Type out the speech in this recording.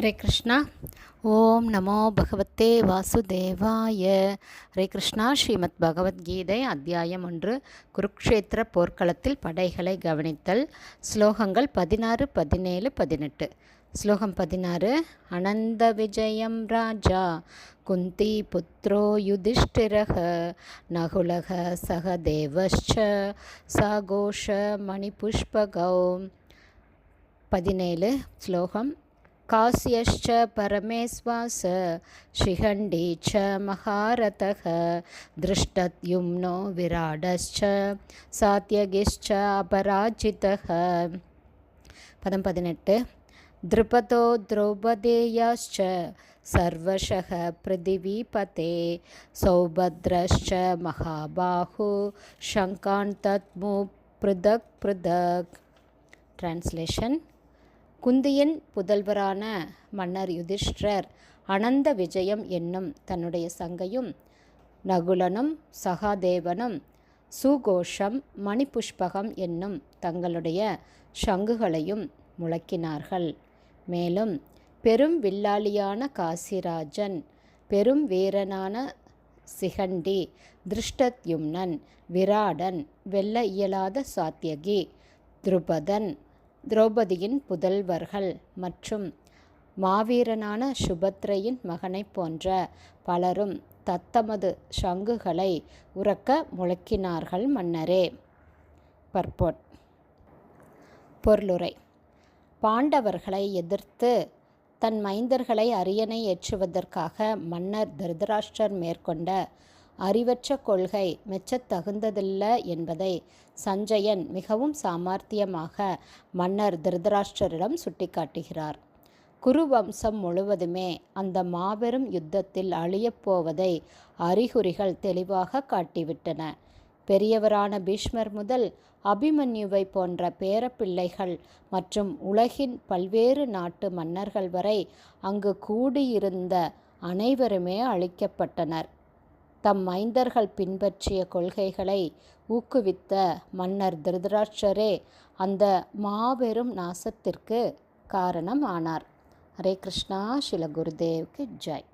ஹரே கிருஷ்ணா. ஓம் நமோ பகவத்தே வாசுதேவாய. ஹரே கிருஷ்ணா. ஸ்ரீமத் பகவத்கீதை அத்தியாயம் 1. குருக்ஷேத்திர போர்க்களத்தில் படைகளை கவனித்தல். ஸ்லோகங்கள் 16, 17, 18. ஸ்லோகம் 16. அனந்த விஜயம் ராஜா குந்தி புத்ரோ யுதிஷ்டிரக நகுலக சகதேவஸ்ச சாகோஷ மணிபுஷ்பகௌ. 17. ஸ்லோகம் காஸ்யश्च परमेश्वास शिखण्डी च महारथः दृष्टद्युम्नो विराडश्च सात्यगिश्च अपराजितः. 18. द्रुपदो द्रौपदेयाश्च सर्वशः पृथिवीपते सौभद्रश्च महाबाहु शङ्कान् तद्मु पृथक् पृथक्. Translation. குந்தியின் புதல்வரான மன்னர் யுதிஷ்டிரர் அனந்த விஜயம் என்னும் தன்னுடைய சங்கையும் நகுலனும் சகாதேவனும் சுகோஷம் மணிபுஷ்பகம் என்னும் தங்களுடைய சங்குகளையும் முழக்கினார்கள். மேலும் பெரும் வில்லாளியான காசிராஜன், பெரும் வீரனான சிகண்டி, திருஷ்டத்யும்னன், விராடன், வெல்ல இயலாத சாத்யகி, துருபதன், திரௌபதியின் புதல்வர்கள் மற்றும் மாவீரனான சுபத்ரையின் மகனை போன்ற பலரும் தத்தமது சங்குகளை உரக்க முழக்கினார்கள். மன்னரே. பர்போட். பொருளுரை. பாண்டவர்களை எதிர்த்து தன் மைந்தர்களை அரியணை ஏற்றுவதற்காக மன்னர் திருதராஷ்டிரர் மேற்கொண்ட அறிவற்ற கொள்கை மெச்சத்தகுந்ததில்ல என்பதை சஞ்சயன் மிகவும் சாமர்த்தியமாக மன்னர் திருதராஷ்டிரரிடம் சுட்டிக்காட்டுகிறார். குருவம்சம் முழுவதுமே அந்த மாபெரும் யுத்தத்தில் அழியப்போவதை அறிகுறிகள் தெளிவாக காட்டிவிட்டன. பெரியவரான பீஷ்மர் முதல் அபிமன்யுவை போன்ற பேரப்பிள்ளைகள் மற்றும் உலகின் பல்வேறு நாட்டு மன்னர்கள் வரை அங்கு கூடியிருந்த அனைவருமே அழிக்கப்பட்டனர். தம் மைந்தர்கள் பின்பற்றிய கொள்கைகளை ஊக்குவித்த மன்னர் திருதராஷ்டிரரே அந்த மாபெரும் நாசத்திற்கு காரணம் ஆனார். ஹரே கிருஷ்ணா. ஸ்ரீல குருதேவ்க்கு ஜெய்.